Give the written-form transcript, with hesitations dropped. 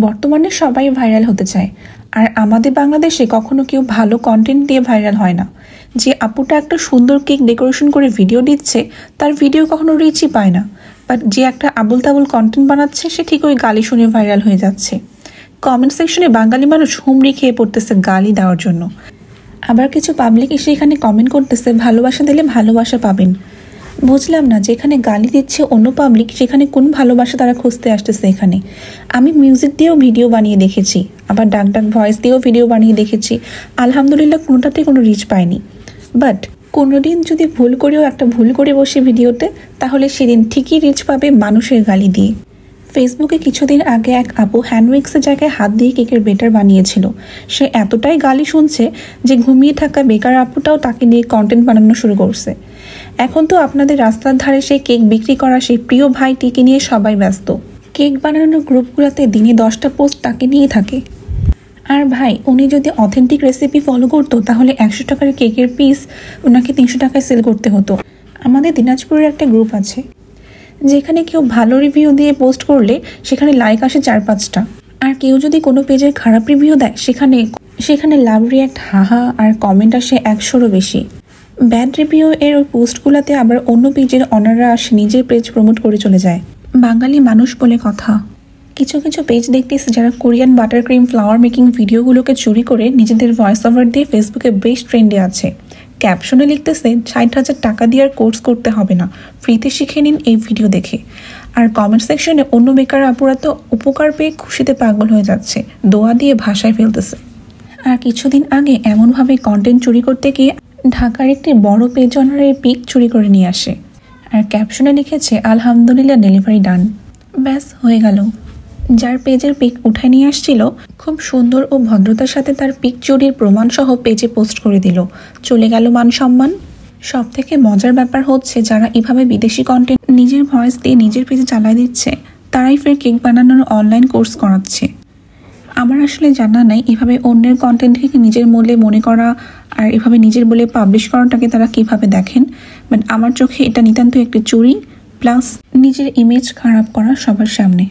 বর্তমানে সবাই ভাইরাল হতে চায়, আর আমাদের বাংলাদেশে কখনো কেউ ভালো কন্টেন্ট দিয়ে ভাইরাল হয় না। যে আপুটা একটা সুন্দর কেক ডেকোরেশন করে ভিডিও দিচ্ছে, তার ভিডিও কখনো রিচই পায় না। বাট যে একটা আবুল তাবুল কন্টেন্ট বানাচ্ছে, সে ঠিক ওই গালি শুনে ভাইরাল হয়ে যাচ্ছে। কমেন্ট সেকশনে বাঙালি মানুষ হুমড়ি খেয়ে পড়তেছে গালি দেওয়ার জন্য। আবার কিছু পাবলিক এসে এখানে কমেন্ট করতেছে ভালোবাসা দিলে ভালোবাসা পাবেন। বুঝলাম না, যেখানে গালি দিচ্ছে অন্য পাবলিক, সেখানে কোন ভালোবাসা তারা খুঁজতে আসতেছে এখানে। আমি মিউজিক দিয়েও ভিডিও বানিয়ে দেখেছি, আবার ডাক ডাক ভয়েস দিয়েও ভিডিও বানিয়ে দেখেছি, আলহামদুলিল্লাহ কোনোটাতে কোনো রিচ পাইনি। বাট কোনোদিন যদি ভুল করেও একটা ভুল করে বসে ভিডিওতে, তাহলে সেদিন ঠিকই রিচ পাবে মানুষের গালি দিয়ে। ফেসবুকে কিছুদিন আগে এক আপু হ্যান্ডউইক্সের জায়গায় হাত দিয়ে কেকের বেটার বানিয়েছিল। সে এতটাই গালি শুনছে যে ঘুমিয়ে থাকা বেকার আপুটাও তাকে নিয়ে কন্টেন্ট বানানো শুরু করছে। এখন তো আপনাদের রাস্তার ধারে সেই কেক বিক্রি করা সেই প্রিয় ভাইটিকে নিয়ে সবাই ব্যস্ত। কেক বানানোর গ্রুপগুলোতে দিনে 10টা পোস্ট তাকে নিয়েই থাকে। আর ভাই, উনি যদি অথেন্টিক রেসিপি ফলো করতো, তাহলে 100 টাকার কেকের পিস ওনাকে 300 টাকায় সেল করতে হতো। আমাদের দিনাজপুরের একটা গ্রুপ আছে, যেখানে কেউ ভালো রিভিউ দিয়ে পোস্ট করলে সেখানে লাইক আসে 4-5টা। আর কেউ যদি কোনো পেজের খারাপ রিভিউ দেয়, সেখানে লাভ রিয়াক্ট, হাহা আর কমেন্ট আসে 100রও বেশি। ব্যাড রিভিউ এর ওই পোস্টগুলোতে আবার অন্য পেজের অনাররা আসে নিজের পেজ প্রমোট করে চলে যায়। বাঙালি মানুষ বলে কথা। কিছু কিছু পেজ দেখতেছি যারা Korean butter cream flower making ভিডিওগুলোকে চুরি করে নিজেদের ভয়েস ওভার দিয়ে ফেসবুকে বেশ ট্রেন্ডে আছে। ক্যাপশনে লিখতেছে 60,000 টাকা দিয়ে আর কোর্স করতে হবে না, ফ্রিতে শিখে নিন এই ভিডিও দেখে। আর কমেন্ট সেকশনে অন্য বেকার আপুরা তো উপকার পেয়ে খুশিতে পাগল হয়ে যাচ্ছে, দোয়া দিয়ে ভাষায় ফেলতেছে। আর কিছুদিন আগে এমনভাবে কন্টেন্ট চুরি করতে গিয়ে ঢাকার একটি বড় পেজ অনারের পিক চুরি করে নিয়ে আসে, আর ক্যাপশনে লিখেছে আলহামদুলিল্লাহ ডেলিভারি ডান। ব্যাস হয়ে গেল। যার পেজের পিক উঠায় নিয়ে আসছিল, খুব সুন্দর ও ভদ্রতার সাথে তার পিক চুরির প্রমাণ সহ পেজে পোস্ট করে দিল। চলে গেল মান সম্মান। সব থেকে মজার ব্যাপার হচ্ছে, যারা এভাবে বিদেশি কন্টেন্ট নিজের ভয়েস দিয়ে নিজের পেজে চালায় দিচ্ছে, তারাই ফের কেক বানানোর অনলাইন কোর্স করাচ্ছে। আমার আসলে জানা নাই এভাবে অন্যের কন্টেন্টকে নিজের মূল্যে মনে করা আর এভাবে নিজের বলে পাবলিশ করাটাকে তারা কিভাবে দেখেন। বাট আমার চোখে এটা নিতান্ত একটি চুরি, প্লাস নিজের ইমেজ খারাপ করা সবার সামনে।